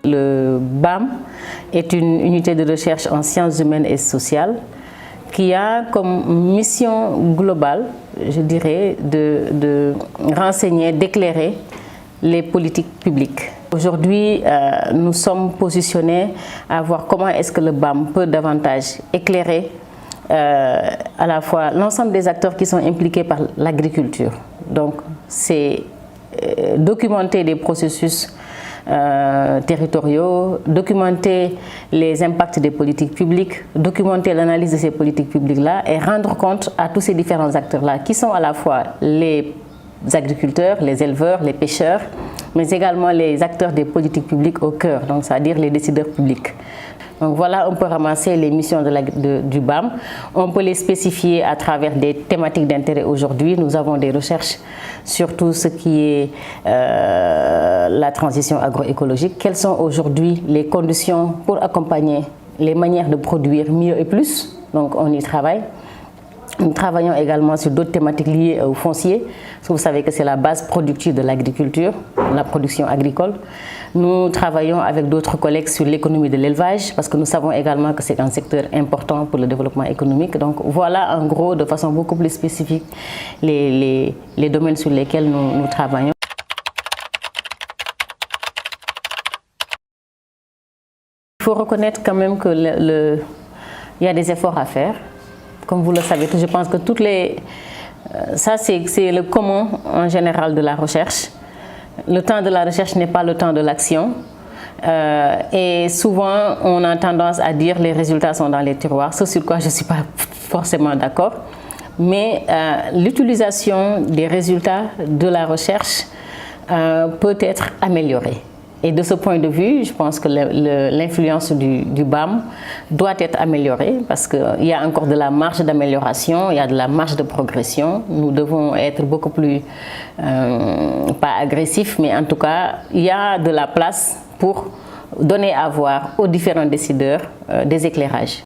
Le BAM est une unité de recherche en sciences humaines et sociales qui a comme mission globale, je dirais, de renseigner, d'éclairer les politiques publiques. Aujourd'hui, nous sommes positionnés à voir comment est-ce que le BAM peut davantage éclairer à la fois l'ensemble des acteurs qui sont impliqués par l'agriculture. Donc, c'est documenter des processus territoriaux, documenter les impacts des politiques publiques, documenter l'analyse de ces politiques publiques-là et rendre compte à tous ces différents acteurs-là qui sont à la fois les agriculteurs, les éleveurs, les pêcheurs, mais également les acteurs des politiques publiques au cœur, donc c'est-à-dire les décideurs publics. Donc voilà, on peut ramasser les missions du BAM. On peut les spécifier à travers des thématiques d'intérêt aujourd'hui. Nous avons des recherches sur tout ce qui est la transition agroécologique. Quelles sont aujourd'hui les conditions pour accompagner les manières de produire mieux et plus? Donc on y travaille. Nous travaillons également sur d'autres thématiques liées au foncier, parce que vous savez que c'est la base productive de l'agriculture, la production agricole. Nous travaillons avec d'autres collègues sur l'économie de l'élevage, parce que nous savons également que c'est un secteur important pour le développement économique. Donc voilà en gros, de façon beaucoup plus spécifique, les domaines sur lesquels nous travaillons. Il faut reconnaître quand même qu'il y a des efforts à faire. Comme vous le savez, je pense que ça c'est le commun en général de la recherche. Le temps de la recherche n'est pas le temps de l'action. Et souvent, on a tendance à dire les résultats sont dans les tiroirs, ce sur quoi je ne suis pas forcément d'accord. Mais l'utilisation des résultats de la recherche peut être améliorée. Et de ce point de vue, je pense que l'influence du BAM doit être améliorée parce qu'il y a encore de la marge d'amélioration, il y a de la marge de progression. Nous devons être beaucoup plus, pas agressifs, mais en tout cas, il y a de la place pour donner à voir aux différents décideurs des éclairages.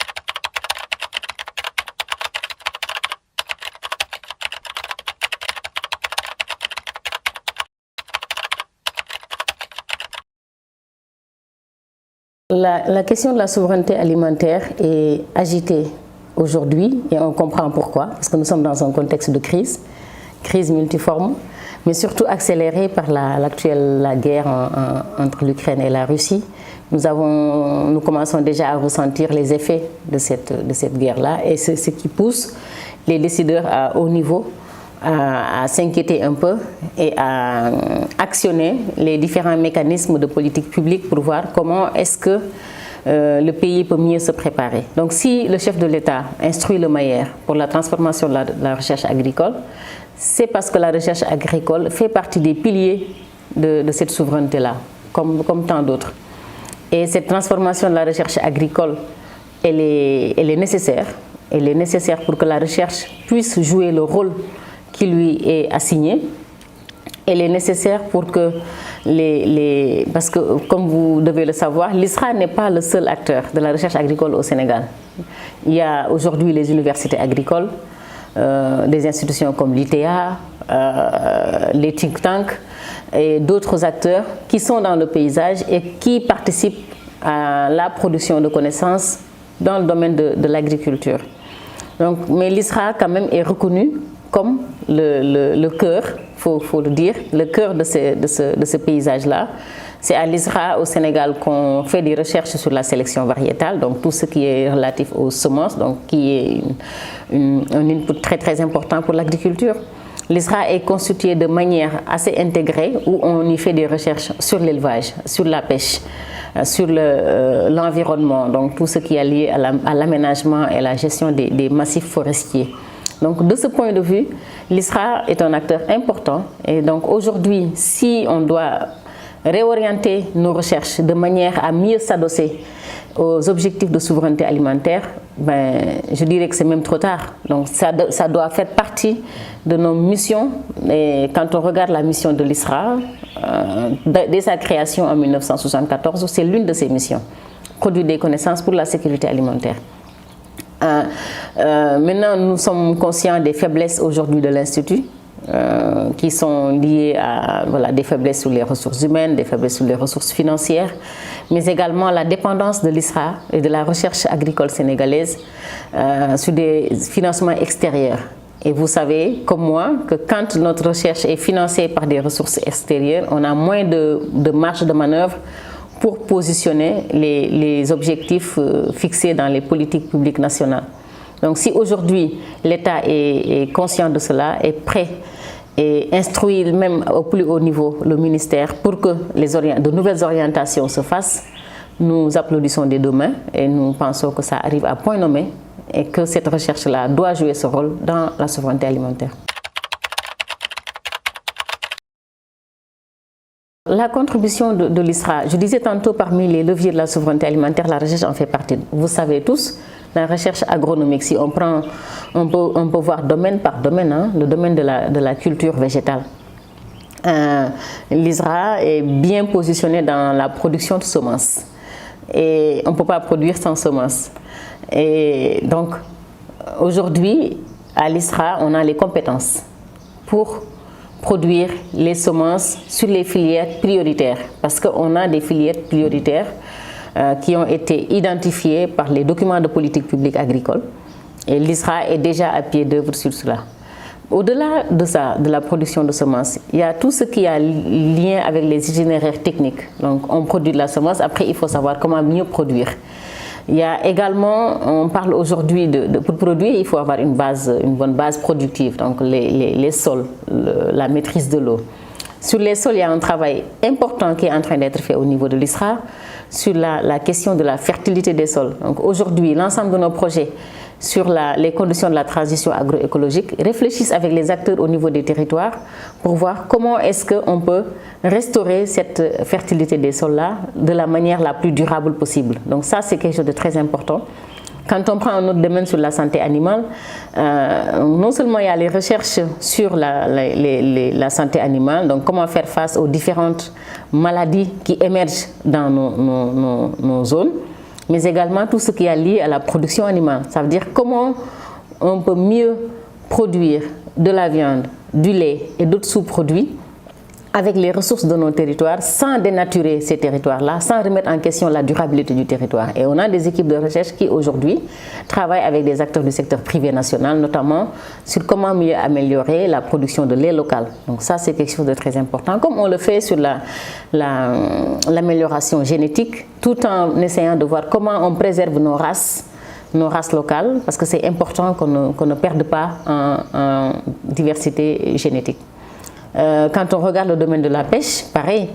La question de la souveraineté alimentaire est agitée aujourd'hui et on comprend pourquoi, parce que nous sommes dans un contexte de crise multiforme, mais surtout accélérée par la guerre entre l'Ukraine et la Russie. Nous commençons déjà à ressentir les effets de cette guerre-là et c'est ce qui pousse les décideurs à haut niveau à s'inquiéter un peu et à actionner les différents mécanismes de politique publique pour voir comment est-ce que le pays peut mieux se préparer. Donc si le chef de l'État instruit le Mayer pour la transformation de la recherche agricole, c'est parce que la recherche agricole fait partie des piliers de cette souveraineté-là, comme tant d'autres. Et cette transformation de la recherche agricole, elle est nécessaire. Elle est nécessaire pour que la recherche puisse jouer le rôle qui lui est assigné. Elle est nécessaire pour que parce que comme vous devez le savoir, l'ISRA n'est pas le seul acteur de la recherche agricole au Sénégal. Il y a aujourd'hui les universités agricoles, des institutions comme l'ITA, les think tanks et d'autres acteurs qui sont dans le paysage et qui participent à la production de connaissances dans le domaine de l'agriculture. Mais l'ISRA quand même est reconnu comme le cœur, faut le dire, le cœur de ce paysage-là. C'est à l'ISRA au Sénégal qu'on fait des recherches sur la sélection variétale, donc tout ce qui est relatif aux semences, donc qui est un input très très important pour l'agriculture. L'ISRA est constitué de manière assez intégrée où on y fait des recherches sur l'élevage, sur la pêche, sur l'environnement, donc tout ce qui est lié à l'aménagement et la gestion des massifs forestiers. Donc de ce point de vue, l'ISRA est un acteur important et donc aujourd'hui, si on doit réorienter nos recherches de manière à mieux s'adosser aux objectifs de souveraineté alimentaire, je dirais que c'est même trop tard. Donc ça doit faire partie de nos missions. Et quand on regarde la mission de l'ISRA, dès sa création en 1974, c'est l'une de ses missions, produire des connaissances pour la sécurité alimentaire. Maintenant, nous sommes conscients des faiblesses aujourd'hui de l'Institut. qui sont liées à des faiblesses sur les ressources humaines, des faiblesses sur les ressources financières, mais également la dépendance de l'ISRA et de la recherche agricole sénégalaise sur des financements extérieurs. Et vous savez, comme moi, que quand notre recherche est financée par des ressources extérieures, on a moins de marge de manœuvre pour positionner les objectifs fixés dans les politiques publiques nationales. Donc si aujourd'hui l'État est conscient de cela, est prêt et instruit même au plus haut niveau le ministère pour que de nouvelles orientations se fassent, nous applaudissons des deux mains et nous pensons que ça arrive à point nommé et que cette recherche-là doit jouer ce rôle dans la souveraineté alimentaire. La contribution de l'ISRA, je disais tantôt parmi les leviers de la souveraineté alimentaire, la recherche en fait partie. Vous savez tous, la recherche agronomique, si on peut voir domaine par domaine, le domaine de la culture végétale. L'ISRA est bien positionné dans la production de semences et on ne peut pas produire sans semences. Et donc aujourd'hui, à l'ISRA, on a les compétences pour produire les semences sur les filières prioritaires, parce qu'on a des filières prioritaires qui ont été identifiées par les documents de politique publique agricole et l'ISRA est déjà à pied d'œuvre sur cela. Au-delà de ça, de la production de semences, il y a tout ce qui a lien avec les itinéraires techniques. Donc on produit de la semence, après il faut savoir comment mieux produire. Il y a également, on parle aujourd'hui pour produire, il faut avoir une bonne base productive, donc les sols, la maîtrise de l'eau. Sur les sols, il y a un travail important qui est en train d'être fait au niveau de l'ISRA sur la question de la fertilité des sols. Donc aujourd'hui, l'ensemble de nos projets sur les conditions de la transition agroécologique réfléchissent avec les acteurs au niveau des territoires pour voir comment est-ce qu'on peut restaurer cette fertilité des sols-là de la manière la plus durable possible. Donc ça, c'est quelque chose de très important. Quand on prend un autre domaine sur la santé animale, non seulement il y a les recherches sur la santé animale, donc comment faire face aux différentes maladies qui émergent dans nos zones, mais également tout ce qui est lié à la production animale. Ça veut dire comment on peut mieux produire de la viande, du lait et d'autres sous-produits avec les ressources de nos territoires sans dénaturer ces territoires-là, sans remettre en question la durabilité du territoire. Et on a des équipes de recherche qui aujourd'hui travaillent avec des acteurs du secteur privé national, notamment sur comment mieux améliorer la production de lait local. Donc ça, c'est quelque chose de très important, comme on le fait sur l'amélioration génétique, tout en essayant de voir comment on préserve nos races locales, parce que c'est important qu'on ne perde pas en diversité génétique. Quand on regarde le domaine de la pêche, pareil,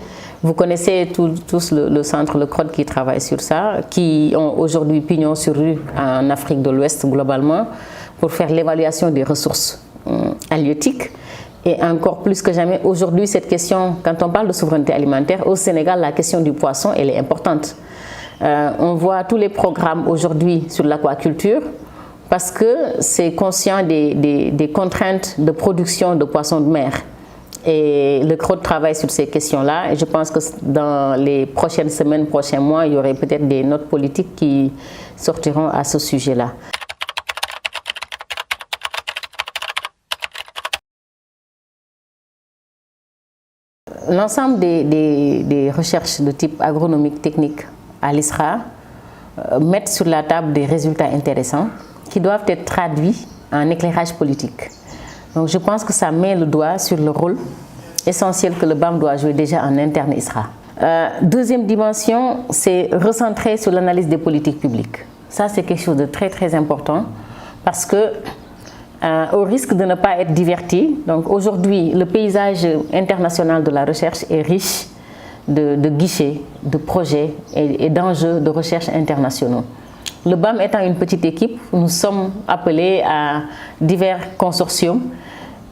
vous connaissez tous le centre, le CROD qui travaille sur ça, qui ont aujourd'hui pignon sur rue en Afrique de l'Ouest globalement pour faire l'évaluation des ressources halieutiques. Et encore plus que jamais, aujourd'hui, cette question, quand on parle de souveraineté alimentaire, au Sénégal, la question du poisson, elle est importante. On voit tous les programmes aujourd'hui sur l'aquaculture parce que c'est conscient des contraintes de production de poissons de mer. Et le CROD travaille sur ces questions-là et je pense que dans les prochaines semaines, prochains mois, il y aurait peut-être des notes politiques qui sortiront à ce sujet-là. L'ensemble des recherches de type agronomique technique à l'ISRA mettent sur la table des résultats intéressants qui doivent être traduits en éclairage politique. Donc je pense que ça met le doigt sur le rôle essentiel que le BAM doit jouer déjà en interne ISRA. Deuxième dimension, c'est recentrer sur l'analyse des politiques publiques. Ça, c'est quelque chose de très très important parce que au risque de ne pas être diverti, donc aujourd'hui, le paysage international de la recherche est riche de guichets, de projets et d'enjeux de recherche internationaux. Le BAM étant une petite équipe, nous sommes appelés à divers consortiums,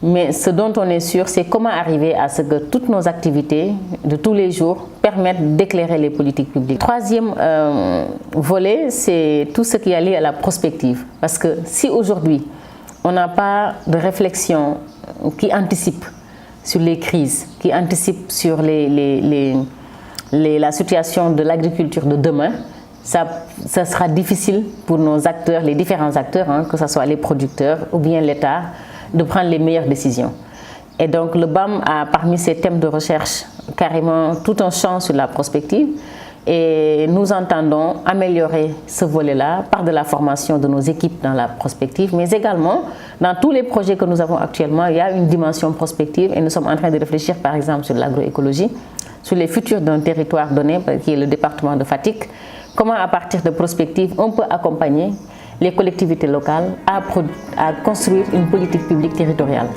mais ce dont on est sûr, c'est comment arriver à ce que toutes nos activités de tous les jours permettent d'éclairer les politiques publiques. Troisième volet, c'est tout ce qui est lié à la prospective. Parce que si aujourd'hui, on n'a pas de réflexion qui anticipe sur les crises, qui anticipe sur la situation de l'agriculture de demain, ça sera difficile pour nos acteurs, les différents acteurs, que ce soit les producteurs ou bien l'État, de prendre les meilleures décisions. Et donc le BAM a parmi ses thèmes de recherche carrément tout un champ sur la prospective. Et nous entendons améliorer ce volet-là par de la formation de nos équipes dans la prospective, mais également dans tous les projets que nous avons actuellement, il y a une dimension prospective et nous sommes en train de réfléchir par exemple sur l'agroécologie, sur les futurs d'un territoire donné qui est le département de Fatick, comment à partir de prospective on peut accompagner les collectivités locales à construire une politique publique territoriale.